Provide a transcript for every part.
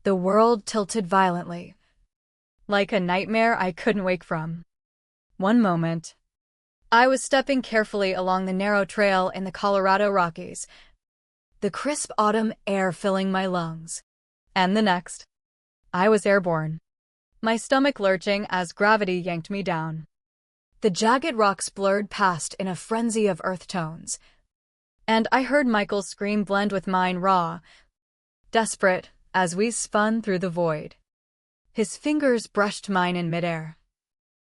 The world tilted violently, like a nightmare I couldn't wake from. One moment, I was stepping carefully along the narrow trail in the Colorado Rockies, the crisp autumn air filling my lungs. And the next, I was airborne, my stomach lurching as gravity yanked me down. The jagged rocks blurred past in a frenzy of earth tones, and I heard Michael's scream blend with mine, raw, desperate, as we spun through the void. His fingers brushed mine in midair.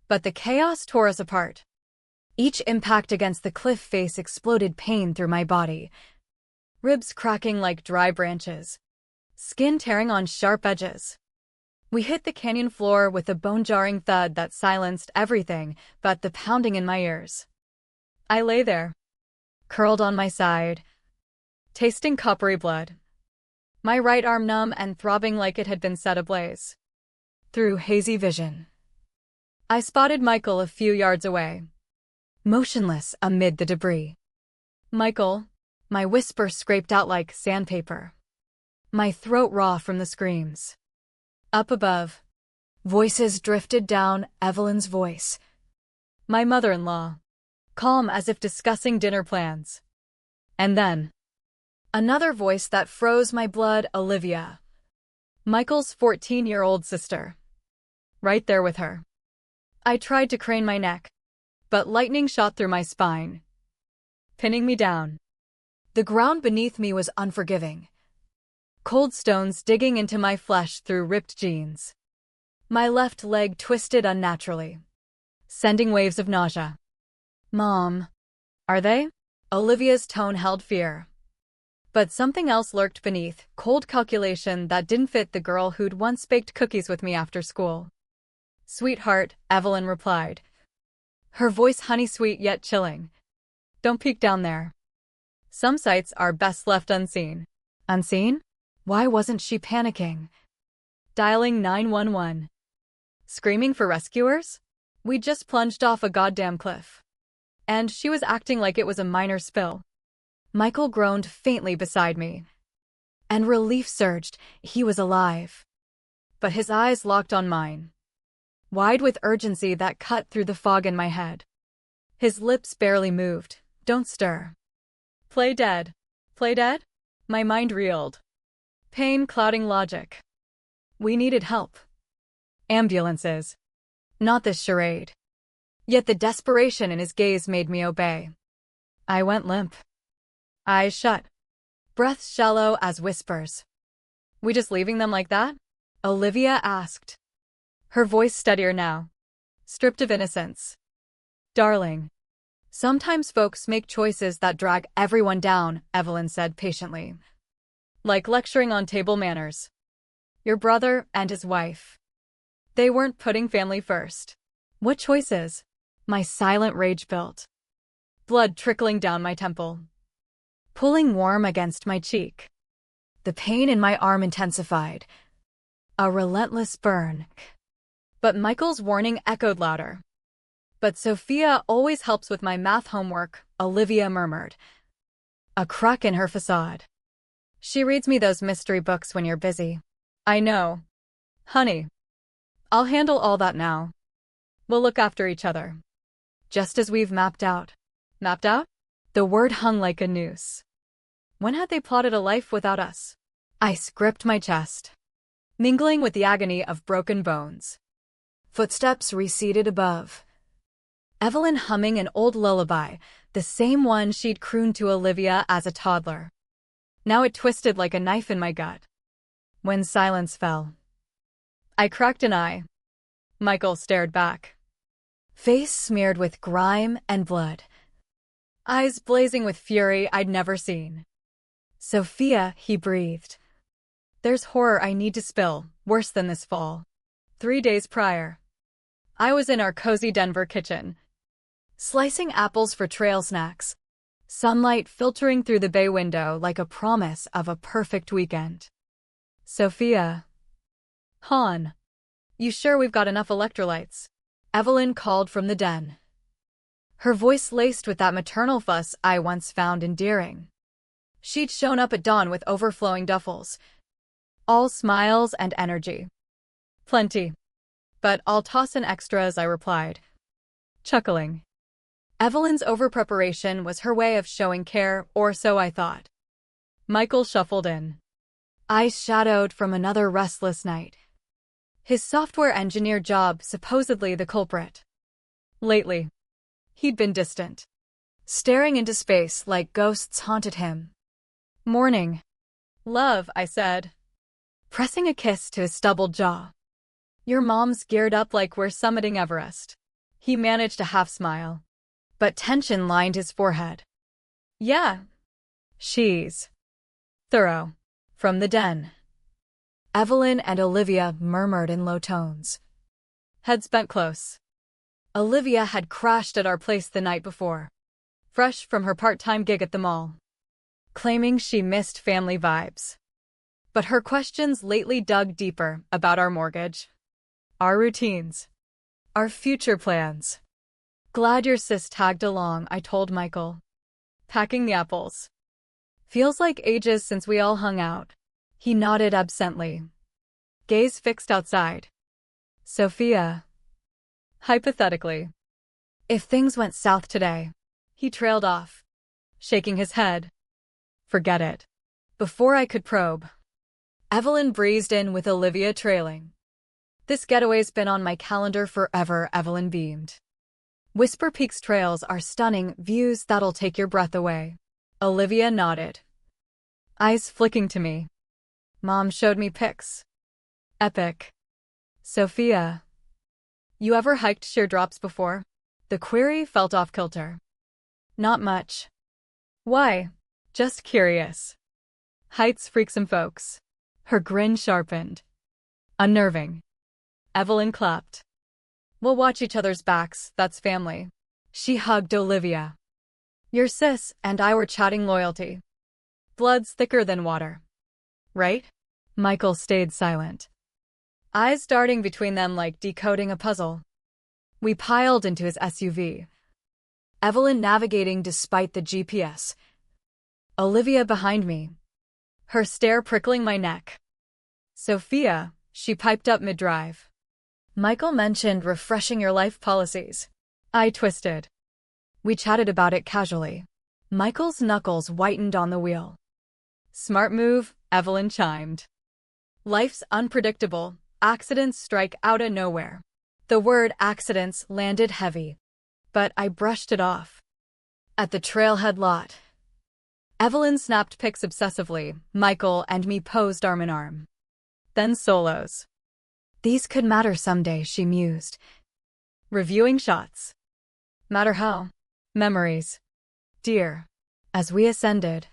But the chaos tore us apart. Each impact against the cliff face exploded pain through my body, ribs cracking like dry branches, skin tearing on sharp edges. We hit the canyon floor with a bone-jarring thud that silenced everything but the pounding in my ears. I lay there, curled on my side, tasting coppery blood, my right arm numb and throbbing like it had been set ablaze. Through hazy vision, I spotted Michael a few yards away, motionless amid the debris. "Michael," my whisper scraped out like sandpaper, my throat raw from the screams. Up above, voices drifted down, Evelyn's voice, my mother-in-law, calm as if discussing dinner plans. And then, another voice that froze my blood, Olivia, Michael's 14-year-old sister, right there with her. I tried to crane my neck, but lightning shot through my spine, pinning me down. The ground beneath me was unforgiving, cold stones digging into my flesh through ripped jeans. My left leg twisted unnaturally, sending waves of nausea. "Mom, are they?" Olivia's tone held fear. But something else lurked beneath, cold calculation that didn't fit the girl who'd once baked cookies with me after school. "Sweetheart," Evelyn replied, her voice honey-sweet yet chilling. "Don't peek down there. Some sights are best left unseen." Unseen? Why wasn't she panicking? Dialing 911. Screaming for rescuers? We just plunged off a goddamn cliff. And she was acting like it was a minor spill. Michael groaned faintly beside me, and relief surged. He was alive. But his eyes locked on mine, wide with urgency that cut through the fog in my head. His lips barely moved. "Don't stir. Play dead. Play dead?" My mind reeled, pain clouding logic. We needed help. Ambulances. Not this charade. Yet the desperation in his gaze made me obey. I went limp, eyes shut, breaths shallow as whispers. "We just leaving them like that?" Olivia asked, her voice steadier now, stripped of innocence. "Darling, sometimes folks make choices that drag everyone down," Evelyn said patiently. "Like lecturing on table manners. Your brother and his wife. They weren't putting family first." "What choices?" My silent rage built, blood trickling down my temple, pulling warm against my cheek. The pain in my arm intensified, a relentless burn. But Michael's warning echoed louder. "But Sophia always helps with my math homework," Olivia murmured, a crack in her facade. "She reads me those mystery books when you're busy." "I know. Honey. I'll handle all that now. We'll look after each other. Just as we've mapped out." Mapped out? The word hung like a noose. When had they plotted a life without us? Ice gripped my chest, mingling with the agony of broken bones. Footsteps receded above. Evelyn humming an old lullaby, the same one she'd crooned to Olivia as a toddler. Now it twisted like a knife in my gut. When silence fell, I cracked an eye. Michael stared back, face smeared with grime and blood, eyes blazing with fury I'd never seen. "Sophia," he breathed. "There's horror I need to spill, worse than this fall." 3 days prior, I was in our cozy Denver kitchen, slicing apples for trail snacks, sunlight filtering through the bay window like a promise of a perfect weekend. "Sophia." "Han. You sure we've got enough electrolytes?" Evelyn called from the den, her voice laced with that maternal fuss I once found endearing. She'd shown up at dawn with overflowing duffels, All smiles and energy. Plenty. But I'll toss in extras, I replied, chuckling. Evelyn's overpreparation was her way of showing care, or so I thought. Michael shuffled in. Eyes shadowed from another restless night. His software engineer job supposedly the culprit. Lately, he'd been distant, staring into space like ghosts haunted him. Morning. Love, I said, pressing a kiss to his stubbled jaw. Your mom's geared up like we're summiting Everest. He managed a half-smile, but tension lined his forehead. Yeah. She's thorough. From the den, Evelyn and Olivia murmured in low tones. Heads bent close. Olivia had crashed at our place the night before, fresh from her part-time gig at the mall, claiming she missed family vibes. But her questions lately dug deeper about our mortgage, our routines, our future plans. Glad your sis tagged along, I told Michael, packing the apples. Feels like ages since we all hung out. He nodded absently, gaze fixed outside. Sophia. Hypothetically. If things went south today, he trailed off, shaking his head. Forget it. Before I could probe, Evelyn breezed in with Olivia trailing. This getaway's been on my calendar forever, Evelyn beamed. Whisper Peaks trails are stunning views that'll take your breath away. Olivia nodded, eyes flicking to me. Mom showed me pics. Epic. Sophia. You ever hiked sheer drops before? The query felt off kilter. Not much. Why? Just curious. Heights freak some folks. Her grin sharpened. Unnerving. Evelyn clapped. We'll watch each other's backs, that's family. She hugged Olivia. Your sis and I were chatting loyalty. Blood's thicker than water. Right? Michael stayed silent, eyes darting between them like decoding a puzzle. We piled into his SUV, Evelyn navigating despite the GPS. Olivia behind me, her stare prickling my neck. Sophia, she piped up mid-drive. Michael mentioned refreshing your life policies. I twisted. We chatted about it casually. Michael's knuckles whitened on the wheel. Smart move, Evelyn chimed. Life's unpredictable. Accidents strike out of nowhere. The word accidents landed heavy, but I brushed it off. At the trailhead lot, Evelyn snapped pics obsessively. Michael and me posed arm in arm. Then solos. These could matter someday, she mused. Reviewing shots. Matter how. Memories. Dear. As we ascended,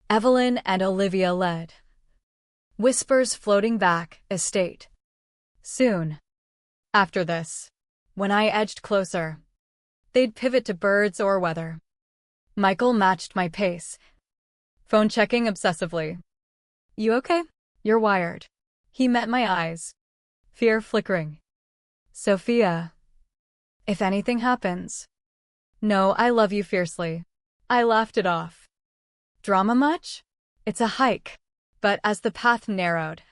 Evelyn and Olivia led. Whispers floating back, estate. Soon. After this, when I edged closer, they'd pivot to birds or weather. Michael matched my pace, phone checking obsessively. You okay? You're wired. He met my eyes, fear flickering. Sophia. If anything happens. No, I love you fiercely. I laughed it off. Drama much? It's a hike. But as the path narrowed,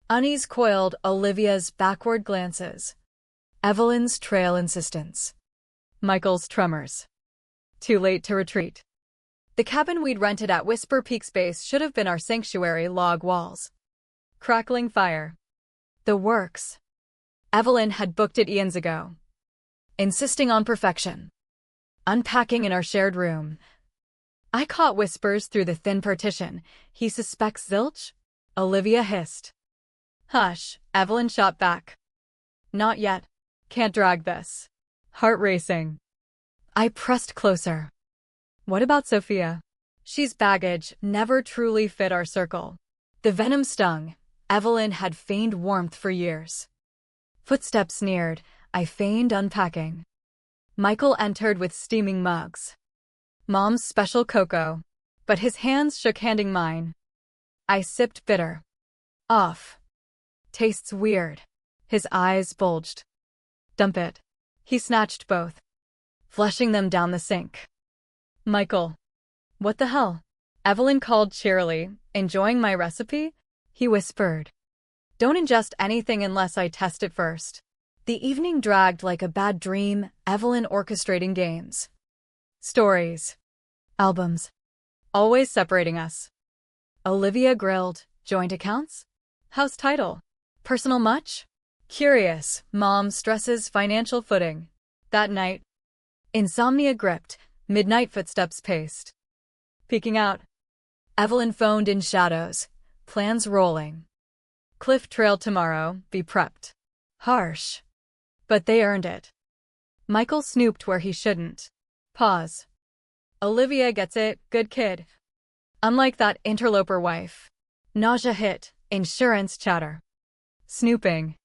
unease coiled Olivia's backward glances, Evelyn's trail insistence, Michael's tremors. Too late to retreat. The cabin we'd rented at Whisper Peaks Base should have been our sanctuary, log walls, crackling fire. The works. Evelyn had booked it eons ago, insisting on perfection. Unpacking in our shared room, I caught whispers through the thin partition. He suspects zilch? Olivia hissed. Hush, Evelyn shot back. Not yet. Can't drag this. Heart racing. I pressed closer. What about Sophia? She's baggage, never truly fit our circle. The venom stung. Evelyn had feigned warmth for years. Footsteps neared. I feigned unpacking. Michael entered with steaming mugs. Mom's special cocoa. But his hands shook handing mine. I sipped bitter. Off. Tastes weird. His eyes bulged. Dump it. He snatched both, flushing them down the sink. Michael. What the hell? Evelyn called cheerily, enjoying my recipe? he whispered. Don't ingest anything unless I test it first. The evening dragged like a bad dream, Evelyn orchestrating games, stories, albums, always separating us. Olivia grilled, joint accounts? House title? Personal much? Curious, mom stresses financial footing. That night, insomnia gripped, midnight footsteps paced. Peeking out, Evelyn phoned in shadows, plans rolling. Cliff Trail tomorrow, be prepped. Harsh. But they earned it. Michael snooped where he shouldn't. Pause. Olivia gets it, good kid. Unlike that interloper wife. Nausea hit, insurance chatter. Snooping.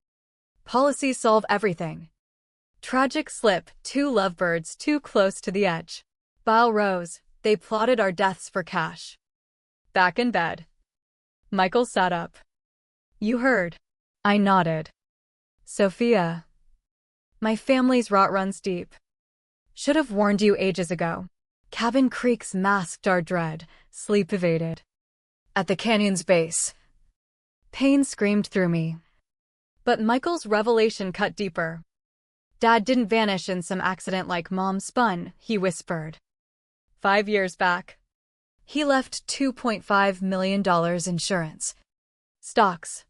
Policies solve everything. Tragic slip, two lovebirds too close to the edge. Bile rose, they plotted our deaths for cash. Back in bed. Michael sat up. You heard. I nodded. Sophia. My family's rot runs deep. Should have warned you ages ago. Cabin creaks masked our dread, sleep evaded. At the canyon's base. Pain screamed through me. But Michael's revelation cut deeper. Dad didn't vanish in some accident like Mom spun, he whispered. 5 years back. He left $2.5 million insurance. Stocks.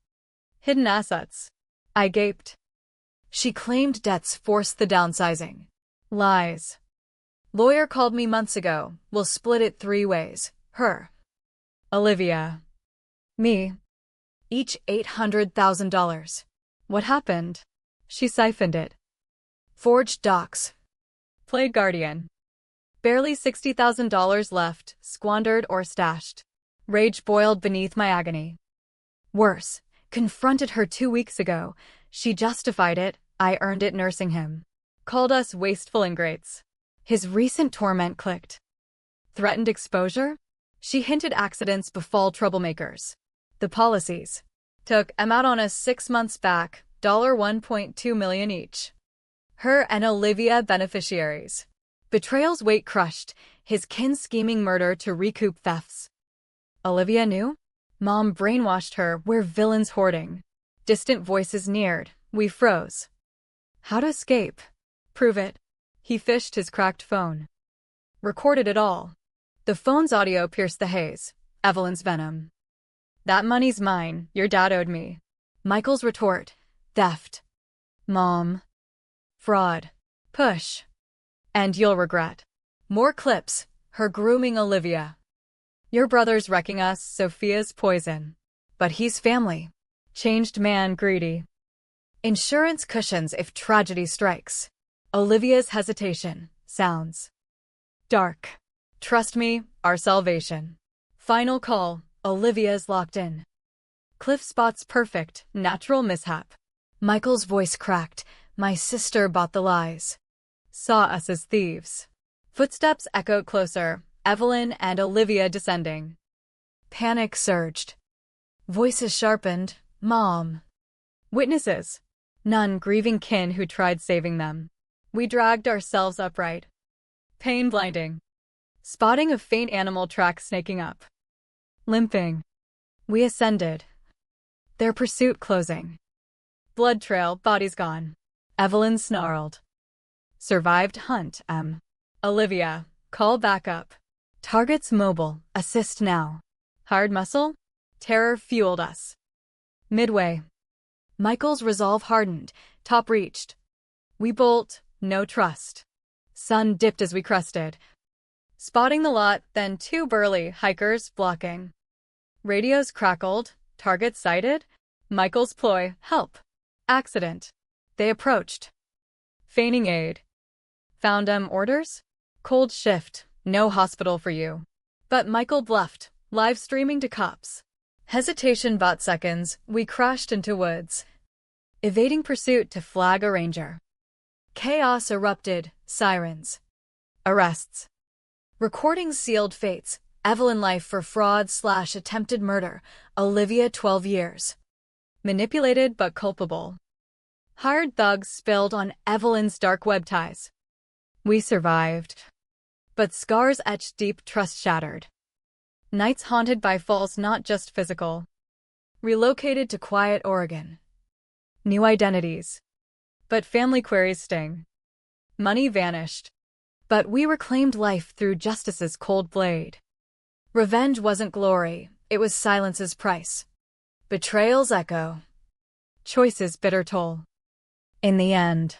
Hidden assets. I gaped. She claimed debts forced the downsizing. Lies. Lawyer called me months ago. We'll split it 3 ways. Her. Olivia. Me. Each $800,000. What happened? She siphoned it. Forged docs. Played guardian. Barely $60,000 left, squandered or stashed. Rage boiled beneath my agony. Worse, confronted her 2 weeks ago. She justified it, I earned it nursing him. Called us wasteful ingrates. His recent torment clicked. Threatened exposure? She hinted accidents befall troublemakers. The policies. Took em out on us 6 months back, $1.2 million each. Her and Olivia beneficiaries. Betrayal's weight crushed, his kin scheming murder to recoup thefts. Olivia knew? Mom brainwashed her, we're villains hoarding. Distant voices neared, we froze. How to escape? Prove it. He fished his cracked phone. Recorded it all. The phone's audio pierced the haze. Evelyn's venom. That money's mine, your dad owed me. Michael's retort. Theft. Mom. Fraud. Push. And you'll regret. More clips. Her grooming Olivia. Your brother's wrecking us, Sophia's poison. But he's family. Changed man greedy. Insurance cushions if tragedy strikes. Olivia's hesitation. Sounds. Dark. Trust me, our salvation. Final call. Olivia's locked in. Cliff spots perfect, natural mishap. Michael's voice cracked. My sister bought the lies. Saw us as thieves. Footsteps echoed closer, Evelyn and Olivia descending. Panic surged. Voices sharpened. Mom. Witnesses. None grieving kin who tried saving them. We dragged ourselves upright. Pain blinding. Spotting a faint animal track snaking up. Limping. We ascended. Their pursuit closing. Blood trail, bodies gone. Evelyn snarled. Survived hunt, Olivia, call back up. Targets mobile, assist now. Hard muscle? Terror fueled us. Midway. Michael's resolve hardened, top reached. We bolt, no trust. Sun dipped as we crested. Spotting the lot, then 2 burly hikers blocking. Radios crackled, target sighted. Michael's ploy, help. Accident. They approached. Feigning aid. Found orders? Cold shift, no hospital for you. But Michael bluffed, live streaming to cops. Hesitation bought seconds, we crashed into woods. Evading pursuit to flag a ranger. Chaos erupted, sirens. Arrests. Recordings sealed fates. Evelyn life for fraud/attempted murder. Olivia 12 years. Manipulated but culpable. Hired thugs spilled on Evelyn's dark web ties. We survived. But scars etched deep, trust shattered. Nights haunted by falls not just physical. Relocated to quiet Oregon. New identities. But family queries sting. Money vanished. But we reclaimed life through justice's cold blade. Revenge wasn't glory, it was silence's price. Betrayal's echo. Choice's bitter toll. In the end,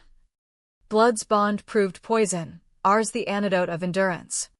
blood's bond proved poison, ours the antidote of endurance.